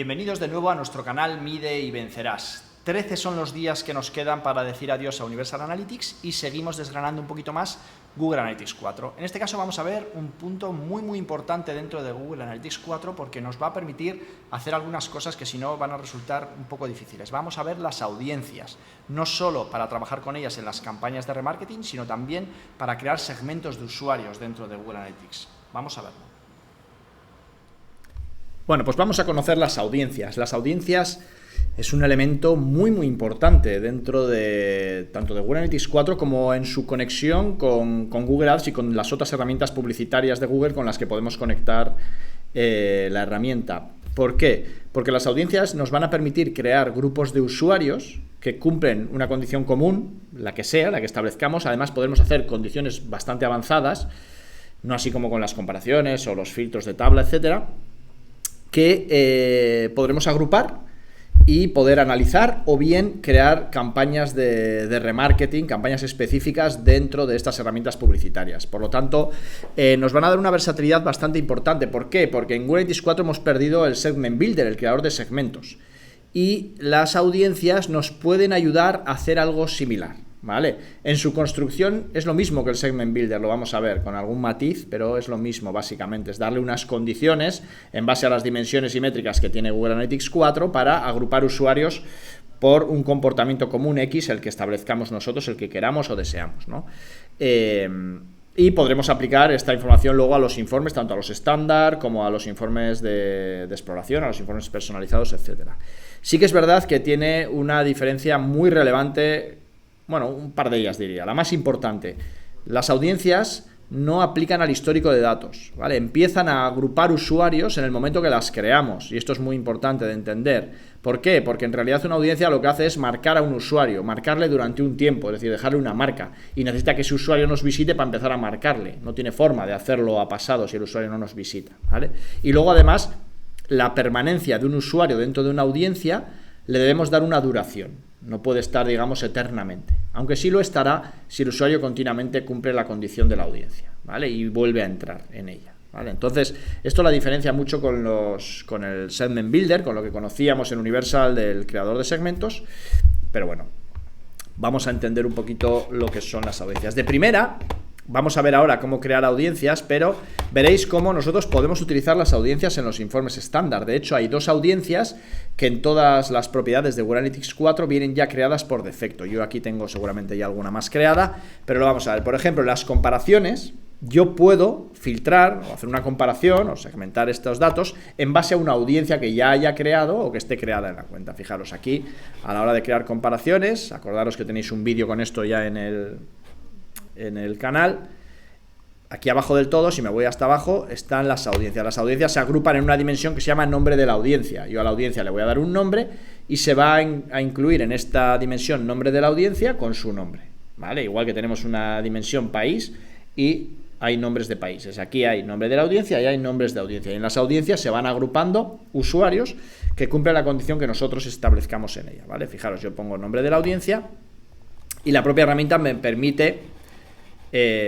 Bienvenidos de nuevo a nuestro canal Mide y Vencerás. 13 son los días que nos quedan para decir adiós a Universal Analytics y seguimos desgranando un poquito más Google Analytics 4. En este caso vamos a ver un punto muy importante dentro de Google Analytics 4 porque nos va a permitir hacer algunas cosas que si no van a resultar un poco difíciles. Vamos a ver las audiencias, no solo para trabajar con ellas en las campañas de remarketing, sino también para crear segmentos de usuarios dentro de Google Analytics. Vamos a verlo. Bueno, pues vamos a conocer las audiencias. Las audiencias es un elemento muy importante dentro de tanto de Google Analytics 4 como en su conexión con Google Ads y con las otras herramientas publicitarias de Google con las que podemos conectar la herramienta. ¿Por qué? Porque las audiencias nos van a permitir crear grupos de usuarios que cumplen una condición común, la que sea, la que establezcamos. Además podemos hacer condiciones bastante avanzadas, no así como con las comparaciones o los filtros de tabla, etcétera, que podremos agrupar y poder analizar o bien crear campañas de remarketing, campañas específicas dentro de estas herramientas publicitarias. Por lo tanto, nos van a dar una versatilidad bastante importante. ¿Por qué? Porque en Google Analytics 4 hemos perdido el Segment Builder, el creador de segmentos. Y las audiencias nos pueden ayudar a hacer algo similar, ¿vale? En su construcción es lo mismo que el Segment Builder, lo vamos a ver con algún matiz, pero es lo mismo básicamente, es darle unas condiciones en base a las dimensiones y métricas que tiene Google Analytics 4 para agrupar usuarios por un comportamiento común X, el que establezcamos nosotros, el que queramos o deseamos, ¿no? Y podremos aplicar esta información luego a los informes, tanto a los estándar como a los informes de exploración, a los informes personalizados, etcétera. Sí que es verdad que tiene una diferencia muy relevante. Bueno, un par de ellas diría. La más importante, las audiencias no aplican al histórico de datos, ¿vale? Empiezan a agrupar usuarios en el momento que las creamos y esto es muy importante de entender. ¿Por qué? Porque en realidad una audiencia lo que hace es marcar a un usuario, marcarle durante un tiempo, es decir, dejarle una marca y necesita que ese usuario nos visite para empezar a marcarle. No tiene forma de hacerlo a pasado si el usuario no nos visita, ¿vale? Y luego además, la permanencia de un usuario dentro de una audiencia le debemos dar una duración. No puede estar, digamos, eternamente. Aunque sí lo estará si el usuario continuamente cumple la condición de la audiencia, ¿vale? Y vuelve a entrar en ella, ¿vale? Entonces, esto la diferencia mucho con el Segment Builder, con lo que conocíamos en Universal del creador de segmentos. Pero bueno, vamos a entender un poquito lo que son las audiencias. De primera, vamos a ver ahora cómo crear audiencias, pero veréis cómo nosotros podemos utilizar las audiencias en los informes estándar. De hecho, hay dos audiencias que en todas las propiedades de Google Analytics 4 vienen ya creadas por defecto. Yo aquí tengo seguramente ya alguna más creada, pero lo vamos a ver. Por ejemplo, en las comparaciones, yo puedo filtrar o hacer una comparación o segmentar estos datos en base a una audiencia que ya haya creado o que esté creada en la cuenta. Fijaros aquí, a la hora de crear comparaciones, acordaros que tenéis un vídeo con esto ya en el canal. Aquí abajo del todo, si me voy hasta abajo, están las audiencias. Las audiencias se agrupan en una dimensión que se llama nombre de la audiencia. Yo a la audiencia le voy a dar un nombre y se va a incluir en esta dimensión nombre de la audiencia con su nombre, ¿vale? Igual que tenemos una dimensión país y hay nombres de países. Aquí hay nombre de la audiencia y hay nombres de audiencia. Y en las audiencias se van agrupando usuarios que cumplen la condición que nosotros establezcamos en ella, ¿vale? Fijaros, yo pongo nombre de la audiencia y la propia herramienta me permite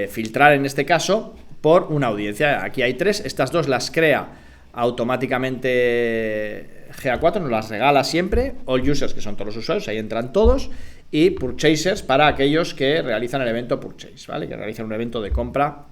filtrar en este caso por una audiencia. Aquí hay tres, estas dos las crea automáticamente GA4, nos las regala siempre. All users, que son todos los usuarios, ahí entran todos, y purchasers para aquellos que realizan el evento purchase, ¿vale? Que realizan un evento de compra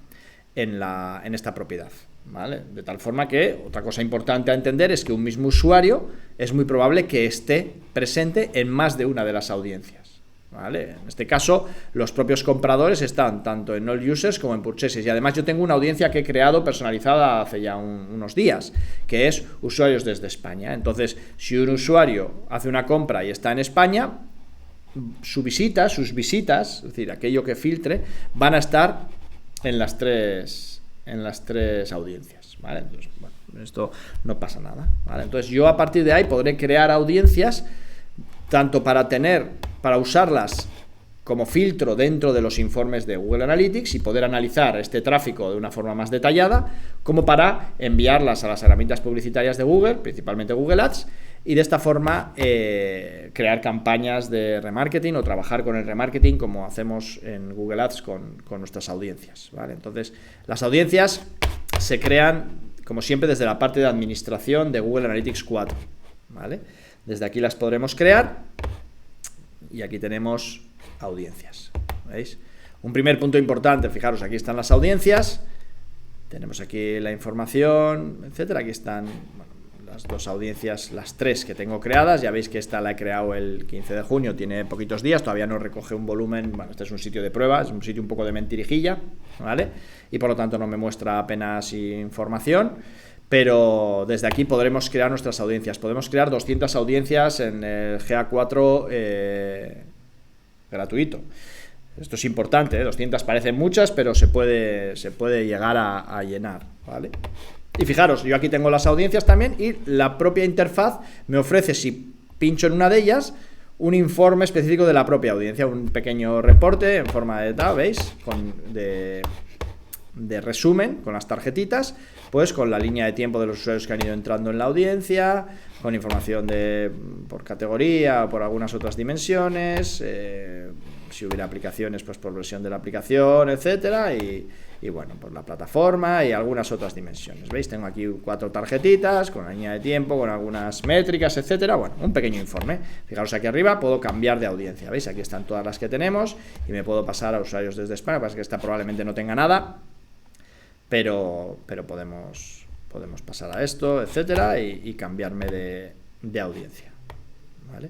en esta propiedad, ¿vale? De tal forma que otra cosa importante a entender es que un mismo usuario es muy probable que esté presente en más de una de las audiencias, ¿vale? En este caso, los propios compradores están tanto en All Users como en Purchases. Y además yo tengo una audiencia que he creado personalizada hace ya unos días, que es usuarios desde España. Entonces, si un usuario hace una compra y está en España, sus visitas, es decir, aquello que filtre, van a estar en las tres audiencias, ¿vale? Entonces, bueno, esto no pasa nada, ¿vale? Entonces, yo a partir de ahí podré crear audiencias tanto para usarlas como filtro dentro de los informes de Google Analytics y poder analizar este tráfico de una forma más detallada, como para enviarlas a las herramientas publicitarias de Google, principalmente Google Ads, y de esta forma crear campañas de remarketing o trabajar con el remarketing como hacemos en Google Ads con nuestras audiencias, ¿vale? Entonces, las audiencias se crean, como siempre, desde la parte de administración de Google Analytics 4. ¿vale? Desde aquí las podremos crear y aquí tenemos audiencias, ¿veis? Un primer punto importante, fijaros, aquí están las audiencias, tenemos aquí la información, etcétera, aquí están, bueno, las dos audiencias, las tres que tengo creadas, ya veis que esta la he creado el 15 de junio, tiene poquitos días, todavía no recoge un volumen, bueno, este es un sitio de prueba, es un sitio un poco de mentirijilla, ¿vale? Y por lo tanto no me muestra apenas información, pero desde aquí podremos crear nuestras audiencias, podemos crear 200 audiencias en el GA4 gratuito. Esto es importante, ¿eh? 200 parecen muchas, pero se puede llegar a llenar, ¿vale? Y fijaros, yo aquí tengo las audiencias también y la propia interfaz me ofrece, si pincho en una de ellas, un informe específico de la propia audiencia, un pequeño reporte en forma de tab, ¿veis? De resumen, con las tarjetitas, pues con la línea de tiempo de los usuarios que han ido entrando en la audiencia, con información por categoría o por algunas otras dimensiones, si hubiera aplicaciones, pues por versión de la aplicación, etcétera, y bueno, por la plataforma y algunas otras dimensiones. ¿Veis? Tengo aquí 4 tarjetitas con la línea de tiempo, con algunas métricas, etcétera. Bueno, un pequeño informe. Fijaros aquí arriba, puedo cambiar de audiencia. ¿Veis? Aquí están todas las que tenemos y me puedo pasar a usuarios desde España. Pasa que esta probablemente no tenga nada, pero podemos pasar a esto, etcétera, y cambiarme de audiencia, ¿vale?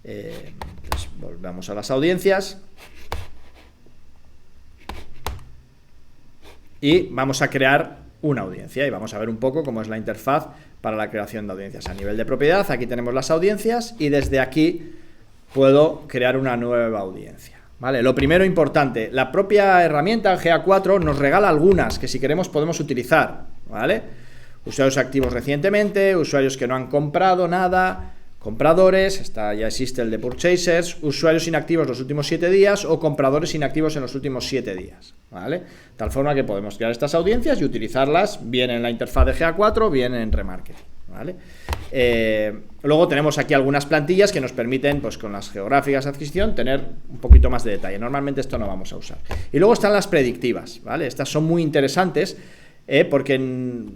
Entonces volvamos a las audiencias y vamos a crear una audiencia y vamos a ver un poco cómo es la interfaz para la creación de audiencias. A nivel de propiedad, aquí tenemos las audiencias y desde aquí puedo crear una nueva audiencia, ¿vale? Lo primero importante, la propia herramienta GA4 nos regala algunas que si queremos podemos utilizar, ¿vale? Usuarios activos recientemente, usuarios que no han comprado nada, compradores, ya existe el de purchasers, usuarios inactivos los últimos 7 días o compradores inactivos en los últimos 7 días, ¿vale? Tal forma que podemos crear estas audiencias y utilizarlas bien en la interfaz de GA4, bien en remarketing, ¿vale? Luego tenemos aquí algunas plantillas que nos permiten, pues con las geográficas de adquisición, tener un poquito más de detalle. Normalmente esto no vamos a usar. Y luego están las predictivas, ¿vale? Estas son muy interesantes porque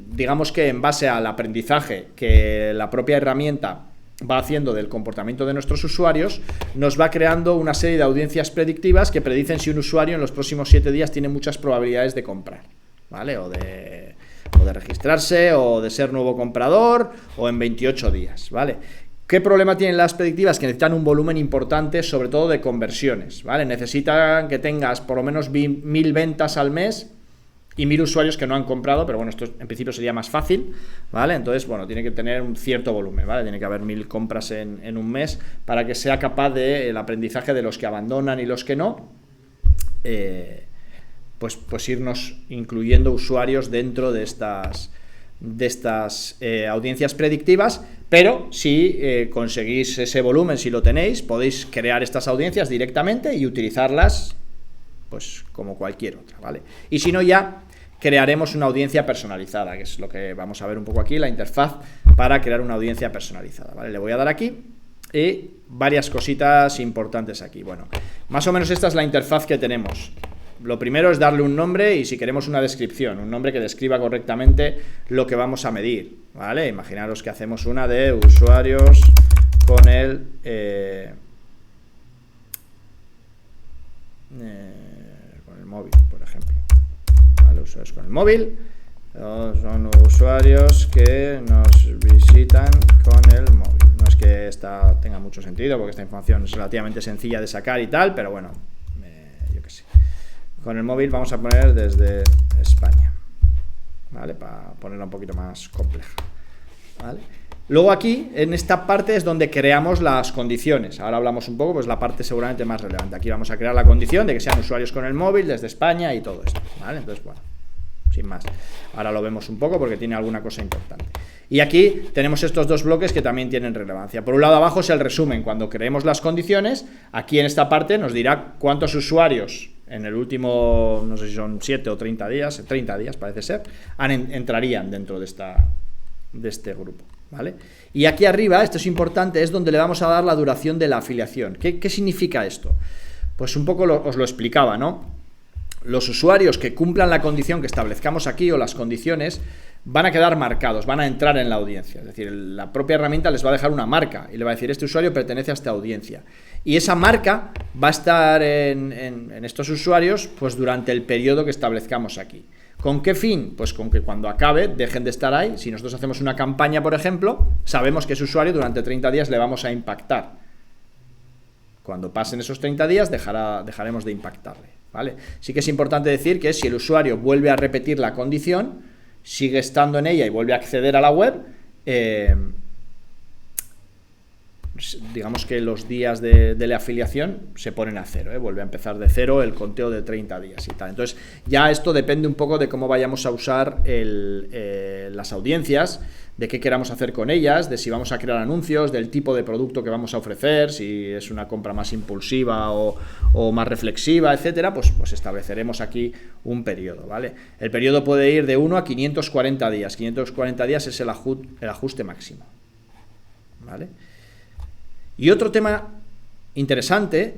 digamos que en base al aprendizaje que la propia herramienta va haciendo del comportamiento de nuestros usuarios, nos va creando una serie de audiencias predictivas que predicen si un usuario en los próximos 7 días tiene muchas probabilidades de comprar, ¿vale? O de registrarse, o de ser nuevo comprador, o en 28 días, ¿vale? ¿Qué problema tienen las predictivas? Que necesitan un volumen importante, sobre todo de conversiones, ¿vale? Necesitan que tengas por lo menos 1000 ventas al mes y 1000 usuarios que no han comprado, pero bueno, esto en principio sería más fácil, ¿vale? Entonces, bueno, tiene que tener un cierto volumen, ¿vale? Tiene que haber 1000 compras en un mes para que sea capaz del aprendizaje de los que abandonan y los que no, pues irnos incluyendo usuarios dentro de estas audiencias predictivas, pero si conseguís ese volumen, si lo tenéis, podéis crear estas audiencias directamente y utilizarlas pues como cualquier otra, ¿vale? Y si no, ya crearemos una audiencia personalizada, que es lo que vamos a ver un poco aquí, la interfaz para crear una audiencia personalizada, ¿vale? Le voy a dar aquí y varias cositas importantes aquí. Bueno, más o menos esta es la interfaz que tenemos. Lo primero es darle un nombre y si queremos una descripción, un nombre que describa correctamente lo que vamos a medir, ¿vale? Imaginaros que hacemos una de usuarios con el móvil, por ejemplo, ¿vale? Usuarios con el móvil son usuarios que nos visitan con el móvil. No es que esta tenga mucho sentido porque esta información es relativamente sencilla de sacar y tal, pero bueno, yo qué sé. Con el móvil vamos a poner desde España, ¿vale? Para ponerla un poquito más compleja, ¿vale? Luego aquí, en esta parte es donde creamos las condiciones. Ahora hablamos un poco, pues la parte seguramente más relevante. Aquí vamos a crear la condición de que sean usuarios con el móvil desde España y todo esto, ¿vale? Entonces, bueno, sin más. Ahora lo vemos un poco porque tiene alguna cosa importante. Y aquí tenemos estos dos bloques que también tienen relevancia. Por un lado abajo es el resumen. Cuando creemos las condiciones, aquí en esta parte nos dirá cuántos usuarios en el último, no sé si son 7 o 30 días parece ser, entrarían dentro de este grupo, ¿vale? Y aquí arriba, esto es importante, es donde le vamos a dar la duración de la afiliación. ¿Qué significa esto? Pues un poco os lo explicaba, ¿no? los usuarios que cumplan la condición que establezcamos aquí o las condiciones van a quedar marcados, van a entrar en la audiencia. Es decir, la propia herramienta les va a dejar una marca y le va a decir, este usuario pertenece a esta audiencia. Y esa marca va a estar en estos usuarios pues durante el periodo que establezcamos aquí. ¿Con qué fin? Pues con que cuando acabe dejen de estar ahí. Si nosotros hacemos una campaña, por ejemplo, sabemos que ese usuario durante 30 días le vamos a impactar. Cuando pasen esos 30 días dejaremos de impactarle, ¿vale? Sí que es importante decir que si el usuario vuelve a repetir la condición, sigue estando en ella y vuelve a acceder a la web, digamos que los días de la afiliación se ponen a cero, vuelve a empezar de cero el conteo de 30 días y tal. Entonces ya esto depende un poco de cómo vayamos a usar las audiencias, de qué queramos hacer con ellas, de si vamos a crear anuncios, del tipo de producto que vamos a ofrecer, si es una compra más impulsiva o más reflexiva, etcétera, pues estableceremos aquí un periodo, ¿vale? El periodo puede ir de 1 a 540 días. 540 días es el ajuste máximo, ¿vale? Y otro tema interesante,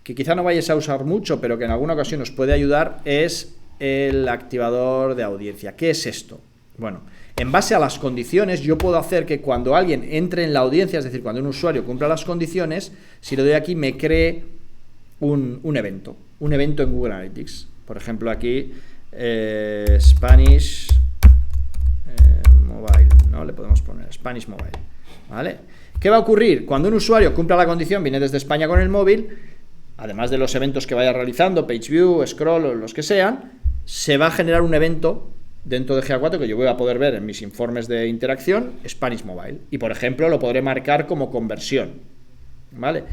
que quizá no vayáis a usar mucho, pero que en alguna ocasión os puede ayudar, es el activador de audiencia. ¿Qué es esto? Bueno, en base a las condiciones, yo puedo hacer que cuando alguien entre en la audiencia, es decir, cuando un usuario cumpla las condiciones, si le doy aquí, me cree un evento en Google Analytics. Por ejemplo, aquí, Spanish Mobile, ¿no? Le podemos poner Spanish Mobile, ¿vale? ¿Qué va a ocurrir? Cuando un usuario cumpla la condición, viene desde España con el móvil, además de los eventos que vaya realizando, PageView, Scroll o los que sean, se va a generar un evento dentro de GA4 que yo voy a poder ver en mis informes de interacción, Spanish Mobile. Y, por ejemplo, lo podré marcar como conversión, ¿vale?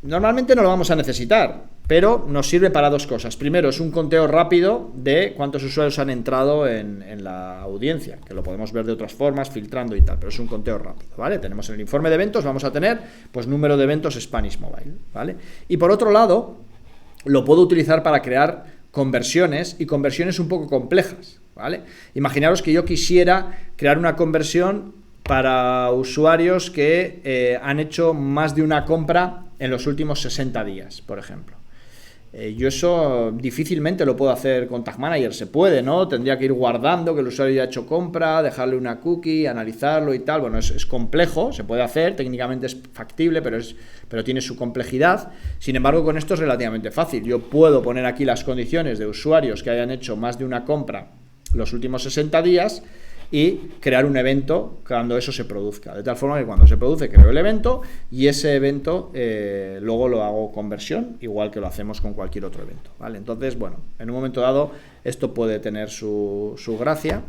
Normalmente no lo vamos a necesitar, pero nos sirve para dos cosas. Primero, es un conteo rápido de cuántos usuarios han entrado en la audiencia, que lo podemos ver de otras formas, filtrando y tal, pero es un conteo rápido, ¿vale? Tenemos en el informe de eventos, vamos a tener, pues, número de eventos Spanish Mobile, ¿vale? Y por otro lado, lo puedo utilizar para crear conversiones, y conversiones un poco complejas, ¿vale? Imaginaros que yo quisiera crear una conversión para usuarios que han hecho más de una compra en los últimos 60 días, por ejemplo. Yo eso difícilmente lo puedo hacer con Tag Manager. Se puede, ¿no? Tendría que ir guardando que el usuario ya ha hecho compra, dejarle una cookie, analizarlo y tal. Bueno, es complejo, se puede hacer, técnicamente es factible, pero tiene su complejidad. Sin embargo, con esto es relativamente fácil. Yo puedo poner aquí las condiciones de usuarios que hayan hecho más de una compra los últimos 60 días y crear un evento cuando eso se produzca, de tal forma que cuando se produce creo el evento y ese evento luego lo hago conversión, igual que lo hacemos con cualquier otro evento, ¿vale? Entonces, bueno, en un momento dado esto puede tener su gracia,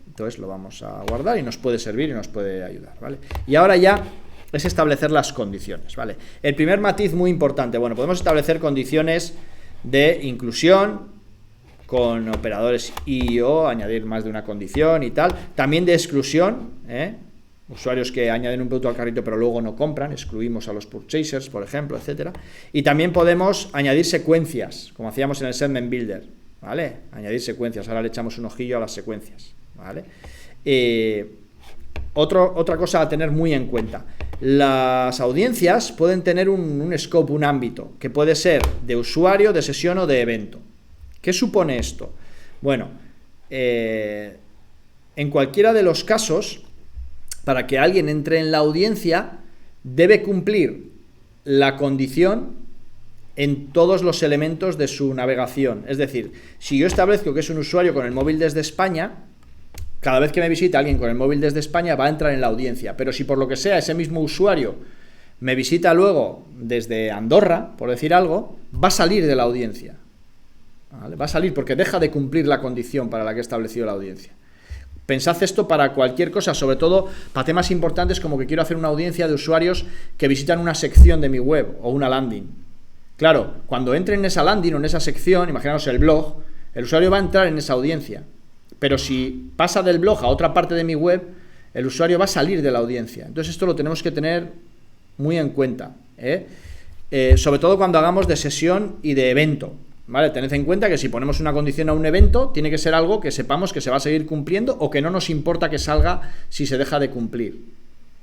entonces lo vamos a guardar y nos puede servir y nos puede ayudar, ¿vale? Y ahora ya es establecer las condiciones, ¿vale? El primer matiz muy importante, bueno, podemos establecer condiciones de inclusión con operadores IO, añadir más de una condición y tal, también de exclusión, usuarios que añaden un producto al carrito pero luego no compran, excluimos a los purchasers, por ejemplo, etcétera. Y también podemos añadir secuencias, como hacíamos en el Segment Builder, ¿vale? Añadir secuencias, ahora le echamos un ojillo a las secuencias, ¿vale? Otra cosa a tener muy en cuenta, las audiencias pueden tener un scope, un ámbito, que puede ser de usuario, de sesión o de evento. ¿Qué supone esto? Bueno, en cualquiera de los casos, para que alguien entre en la audiencia, debe cumplir la condición en todos los elementos de su navegación. Es decir, si yo establezco que es un usuario con el móvil desde España, cada vez que me visita alguien con el móvil desde España va a entrar en la audiencia. Pero si por lo que sea ese mismo usuario me visita luego desde Andorra, por decir algo, va a salir de la audiencia. ¿Vale? Va a salir porque deja de cumplir la condición para la que he establecido la audiencia. Pensad esto para cualquier cosa, sobre todo para temas importantes como que quiero hacer una audiencia de usuarios que visitan una sección de mi web o una landing. Claro, cuando entre en esa landing o en esa sección, imaginaos el blog, el usuario va a entrar en esa audiencia. Pero si pasa del blog a otra parte de mi web, el usuario va a salir de la audiencia. Entonces esto lo tenemos que tener muy en cuenta, sobre todo cuando hagamos de sesión y de evento. ¿Vale? Tened en cuenta que si ponemos una condición a un evento, tiene que ser algo que sepamos que se va a seguir cumpliendo o que no nos importa que salga si se deja de cumplir,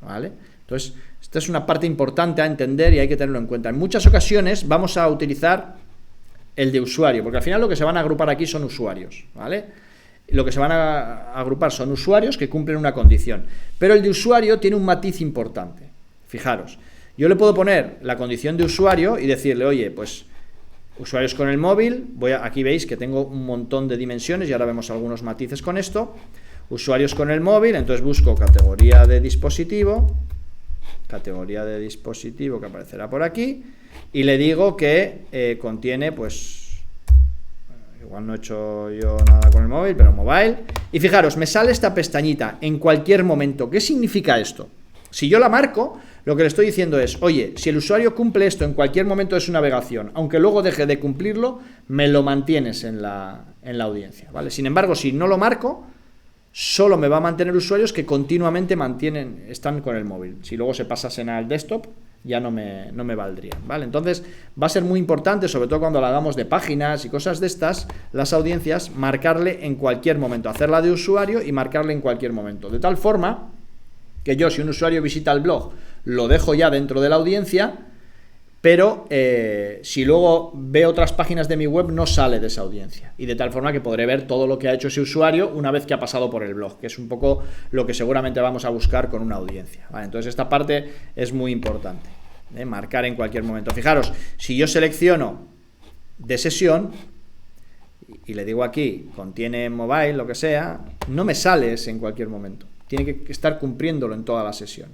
¿vale? Entonces, esta es una parte importante a entender y hay que tenerlo en cuenta. En muchas ocasiones vamos a utilizar el de usuario, porque al final lo que se van a agrupar aquí son usuarios, ¿vale? Lo que se van a agrupar son usuarios que cumplen una condición, pero el de usuario tiene un matiz importante. Fijaros, yo le puedo poner la condición de usuario y decirle, oye, pues usuarios con el móvil, aquí veis que tengo un montón de dimensiones y ahora vemos algunos matices con esto. Usuarios con el móvil, entonces busco categoría de dispositivo que aparecerá por aquí, y le digo que contiene, pues, igual no he hecho yo nada con el móvil, pero mobile, y fijaros, me sale esta pestañita en cualquier momento. ¿Qué significa esto? Si yo la marco, lo que le estoy diciendo es, oye, si el usuario cumple esto en cualquier momento de su navegación, aunque luego deje de cumplirlo, me lo mantienes en la audiencia, ¿vale? Sin embargo, si no lo marco, solo me va a mantener usuarios que continuamente están con el móvil. Si luego se pasasen al desktop, ya no me valdría, ¿vale? Entonces, va a ser muy importante, sobre todo cuando la hagamos de páginas y cosas de estas, las audiencias, marcarle en cualquier momento, hacerla de usuario y marcarle en cualquier momento. De tal forma que yo, si un usuario visita el blog, lo dejo ya dentro de la audiencia, pero si luego ve otras páginas de mi web, no sale de esa audiencia. Y de tal forma que podré ver todo lo que ha hecho ese usuario una vez que ha pasado por el blog, que es un poco lo que seguramente vamos a buscar con una audiencia, ¿vale? Entonces esta parte es muy importante, marcar en cualquier momento. Fijaros, si yo selecciono de sesión y le digo aquí, contiene mobile, lo que sea, no me sale ese en cualquier momento. Tiene que estar cumpliéndolo en toda la sesión,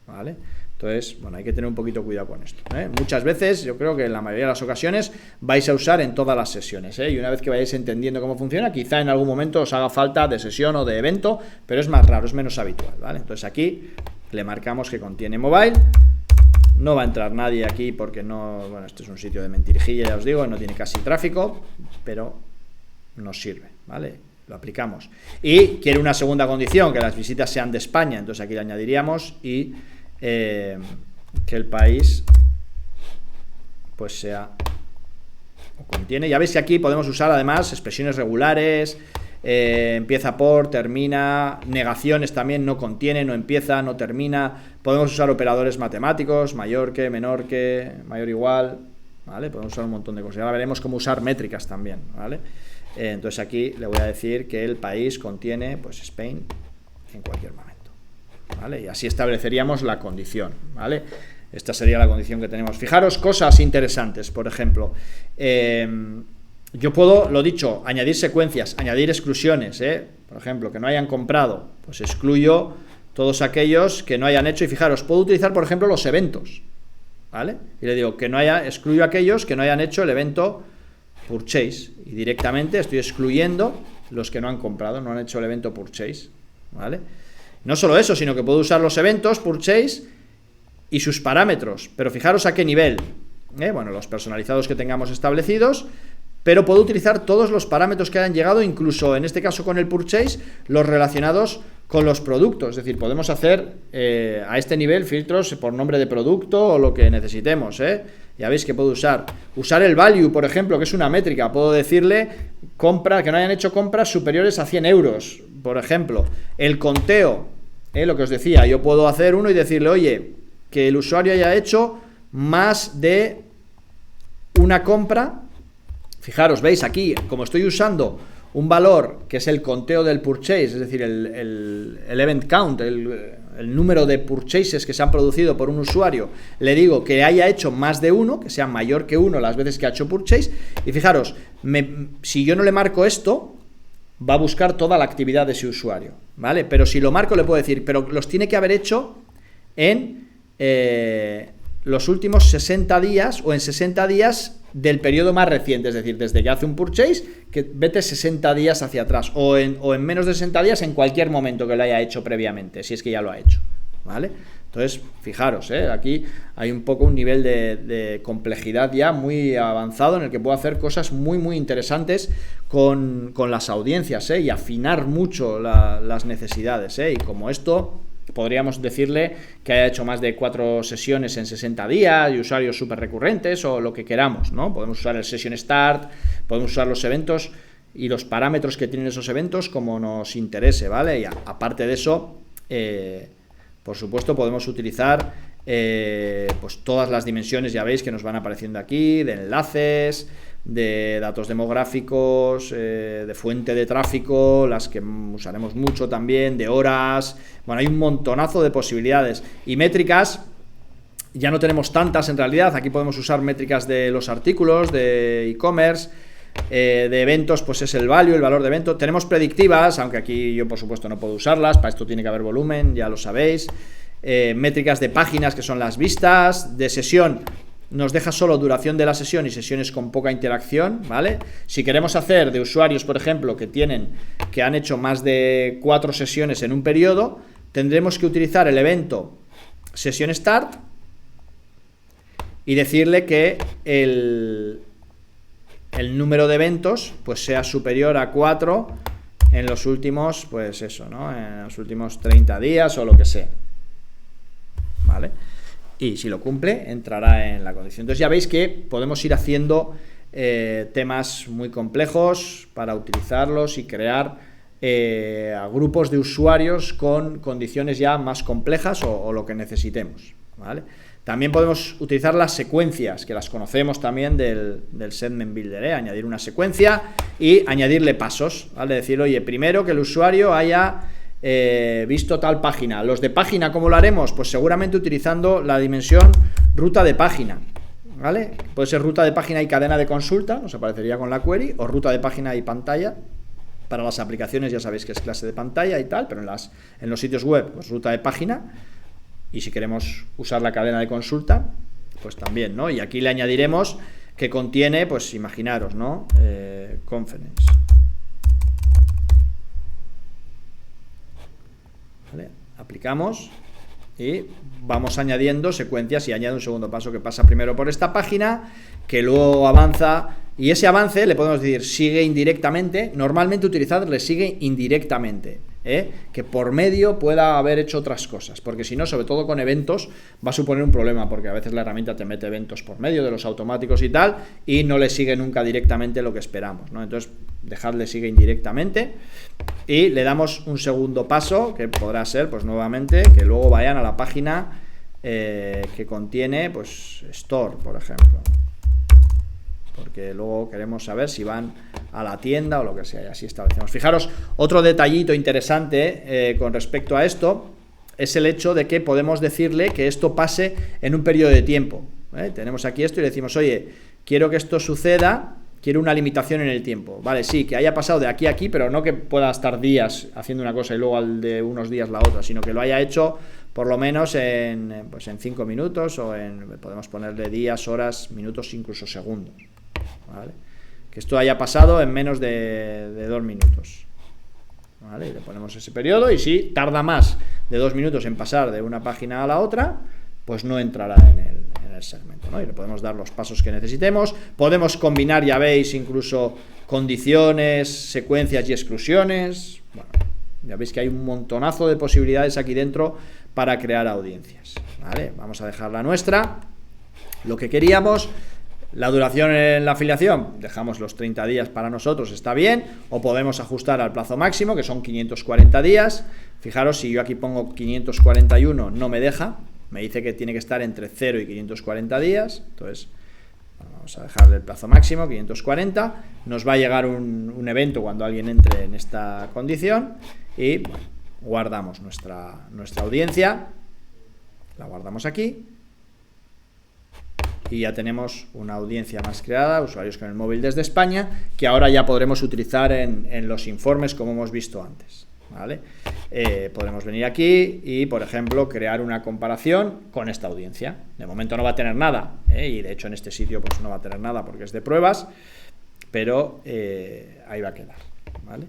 ¿vale? Entonces, bueno, hay que tener un poquito cuidado con esto, ¿eh? Muchas veces, yo creo que en la mayoría de las ocasiones vais a usar en todas las sesiones, ¿eh? Y una vez que vayáis entendiendo cómo funciona, quizá en algún momento os haga falta de sesión o de evento, pero es más raro, es menos habitual, ¿vale? Entonces aquí le marcamos que contiene mobile. No va a entrar nadie aquí porque no, bueno, este es un sitio de mentirijilla, ya os digo, no tiene casi tráfico, pero nos sirve, ¿vale? Lo aplicamos. Y quiere una segunda condición, que las visitas sean de España, entonces aquí le añadiríamos y que el país pues sea o contiene. Ya veis que aquí podemos usar además expresiones regulares, empieza por, termina, negaciones también, no contiene, no empieza, no termina. Podemos usar operadores matemáticos, mayor que, menor que, mayor igual, ¿vale? Podemos usar un montón de cosas. Ahora veremos cómo usar métricas también, ¿vale? Entonces aquí le voy a decir que el país contiene, pues, Spain en cualquier momento, ¿vale? Y así estableceríamos la condición, ¿vale? Esta sería la condición que tenemos. Fijaros cosas interesantes, por ejemplo, yo puedo, lo dicho, añadir secuencias, añadir exclusiones, por ejemplo, que no hayan comprado, pues excluyo todos aquellos que no hayan hecho, y fijaros, puedo utilizar, por ejemplo, los eventos, ¿vale? Y le digo que excluyo aquellos que no hayan hecho el evento purchase, y directamente estoy excluyendo los que no han comprado, no han hecho el evento purchase, ¿vale? No solo eso, sino que puedo usar los eventos purchase y sus parámetros, pero fijaros a qué nivel, bueno, los personalizados que tengamos establecidos, pero puedo utilizar todos los parámetros que hayan llegado, incluso en este caso con el purchase, los relacionados con los productos. Es decir, podemos hacer a este nivel filtros por nombre de producto o lo que necesitemos, Ya veis que puedo usar el value, por ejemplo, que es una métrica. Puedo decirle que no hayan hecho compras superiores a 100 euros, por ejemplo. El conteo, lo que os decía, yo puedo hacer uno y decirle, oye, que el usuario haya hecho más de una compra. Fijaros, veis aquí, como estoy usando un valor que es el conteo del purchase, es decir, el event count, el número de purchases que se han producido por un usuario, le digo que haya hecho más de uno, que sea mayor que uno las veces que ha hecho purchase, y fijaros, si yo no le marco esto, va a buscar toda la actividad de ese usuario, ¿vale? Pero si lo marco le puedo decir, pero los tiene que haber hecho en los últimos 60 días o en 60 días del periodo más reciente, es decir, desde que hace un purchase, que vete 60 días hacia atrás, o en menos de 60 días en cualquier momento que lo haya hecho previamente, si es que ya lo ha hecho, ¿vale? Entonces, fijaros, aquí hay un poco un nivel de complejidad ya muy avanzado en el que puedo hacer cosas muy, muy interesantes con las audiencias, y afinar mucho las necesidades, y como esto podríamos decirle que haya hecho más de 4 sesiones en 60 días y usuarios súper recurrentes o lo que queramos, ¿no? Podemos usar el session start, podemos usar los eventos y los parámetros que tienen esos eventos como nos interese, ¿vale? Y aparte de eso, por supuesto, podemos utilizar pues todas las dimensiones, ya veis que nos van apareciendo aquí, de enlaces, de datos demográficos, de fuente de tráfico, las que usaremos mucho también, de horas. Bueno, hay un montonazo de posibilidades. Y métricas, ya no tenemos tantas en realidad. Aquí podemos usar métricas de los artículos, de e-commerce, de eventos, pues es el valor de evento. Tenemos predictivas, aunque aquí yo por supuesto no puedo usarlas, para esto tiene que haber volumen, ya lo sabéis. Métricas de páginas, que son las vistas. De sesión, nos deja solo duración de la sesión y sesiones con poca interacción, ¿vale? Si queremos hacer de usuarios, por ejemplo, que han hecho más de 4 sesiones en un periodo, tendremos que utilizar el evento sesión start y decirle que el número de eventos pues sea superior a 4 en los últimos, pues eso, ¿no? En los últimos 30 días o lo que sea, ¿vale? Y si lo cumple, entrará en la condición. Entonces ya veis que podemos ir haciendo temas muy complejos para utilizarlos y crear a grupos de usuarios con condiciones ya más complejas o lo que necesitemos, ¿vale? También podemos utilizar las secuencias, que las conocemos también del Segment Builder, añadir una secuencia y añadirle pasos, ¿vale? Decir, oye, primero que el usuario haya visto tal página. Los de página, ¿cómo lo haremos? Pues seguramente utilizando la dimensión ruta de página, ¿vale? Puede ser ruta de página y cadena de consulta, nos aparecería con la query, o ruta de página y pantalla. Para las aplicaciones ya sabéis que es clase de pantalla y tal, pero en los sitios web, pues ruta de página. Y si queremos usar la cadena de consulta, pues también, ¿no? Y aquí le añadiremos que contiene, pues imaginaros, ¿no? Conference. ¿Vale? Aplicamos y vamos añadiendo secuencias y añade un segundo paso que pasa primero por esta página, que luego avanza, y ese avance le podemos decir sigue indirectamente. Normalmente utilizarle sigue indirectamente, que por medio pueda haber hecho otras cosas, porque si no, sobre todo con eventos, va a suponer un problema, porque a veces la herramienta te mete eventos por medio de los automáticos y tal, y no le sigue nunca directamente lo que esperamos, ¿no? Entonces, dejadle sigue indirectamente y le damos un segundo paso, que podrá ser, pues nuevamente, que luego vayan a la página que contiene, pues, Store, por ejemplo, porque luego queremos saber si van a la tienda o lo que sea, y así establecemos. Fijaros, otro detallito interesante con respecto a esto es el hecho de que podemos decirle que esto pase en un periodo de tiempo, Tenemos aquí esto y le decimos, oye, quiero que esto suceda, quiero una limitación en el tiempo, vale, sí, que haya pasado de aquí a aquí, pero no que pueda estar días haciendo una cosa y luego al de unos días la otra, sino que lo haya hecho por lo menos en 5 minutos, o podemos ponerle días, horas, minutos, incluso segundos, ¿vale? Que esto haya pasado en menos de 2 minutos, ¿vale? Y le ponemos ese periodo, y si tarda más de 2 minutos en pasar de una página a la otra, pues no entrará en el segmento, ¿no? Y le podemos dar los pasos que necesitemos. Podemos combinar, ya veis, incluso condiciones, secuencias y exclusiones. Bueno, ya veis que hay un montonazo de posibilidades aquí dentro para crear audiencias, ¿vale? Vamos a dejar la nuestra, lo que queríamos. La duración en la afiliación, dejamos los 30 días para nosotros, está bien, o podemos ajustar al plazo máximo, que son 540 días. Fijaros, si yo aquí pongo 541, no me deja, me dice que tiene que estar entre 0 y 540 días, entonces vamos a dejarle el plazo máximo, 540, nos va a llegar un evento cuando alguien entre en esta condición, y bueno, guardamos nuestra audiencia, la guardamos aquí, y ya tenemos una audiencia más creada, usuarios con el móvil desde España, que ahora ya podremos utilizar en los informes como hemos visto antes, ¿vale? Podemos venir aquí y, por ejemplo, crear una comparación con esta audiencia. De momento no va a tener nada, y de hecho en este sitio pues no va a tener nada porque es de pruebas, pero ahí va a quedar, ¿vale?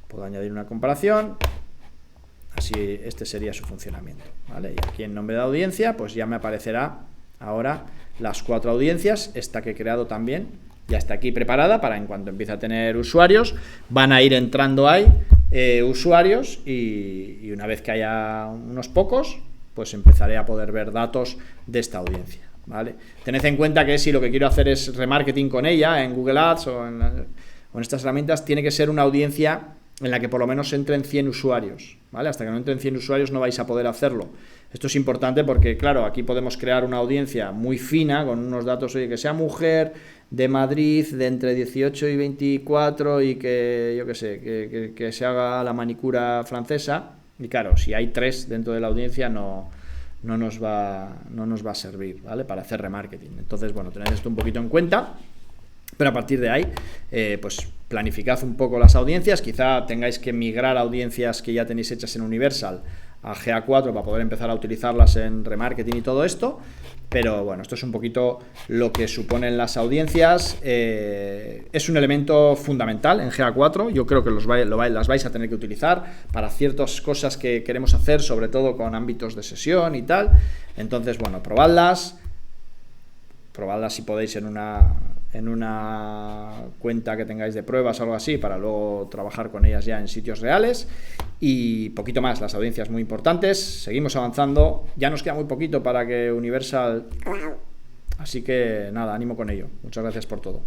Puedo añadir una comparación, así este sería su funcionamiento, ¿vale? Y aquí en nombre de audiencia pues ya me aparecerá ahora las 4 audiencias, esta que he creado también ya está aquí preparada para en cuanto empiece a tener usuarios, van a ir entrando ahí usuarios, y una vez que haya unos pocos, pues empezaré a poder ver datos de esta audiencia, ¿vale? Tened en cuenta que si lo que quiero hacer es remarketing con ella en Google Ads o en estas herramientas, tiene que ser una audiencia en la que por lo menos entren 100 usuarios, ¿vale? Hasta que no entren 100 usuarios no vais a poder hacerlo. Esto es importante porque, claro, aquí podemos crear una audiencia muy fina, con unos datos, oye, que sea mujer, de Madrid, de entre 18 y 24 y que, yo qué sé, que se haga la manicura francesa. Y claro, si hay 3 dentro de la audiencia no nos va a servir, ¿vale? Para hacer remarketing. Entonces, bueno, tened esto un poquito en cuenta. Pero a partir de ahí, pues planificad un poco las audiencias. Quizá tengáis que migrar audiencias que ya tenéis hechas en Universal a GA4 para poder empezar a utilizarlas en remarketing y todo esto. Pero bueno, esto es un poquito lo que suponen las audiencias. Es un elemento fundamental en GA4. Yo creo que las vais a tener que utilizar para ciertas cosas que queremos hacer, sobre todo con ámbitos de sesión y tal. Entonces, bueno, probadlas si podéis en una cuenta que tengáis de pruebas o algo así, para luego trabajar con ellas ya en sitios reales. Y poquito más, las audiencias muy importantes. Seguimos avanzando, ya nos queda muy poquito para que Universal, así que nada, ánimo con ello. Muchas gracias por todo.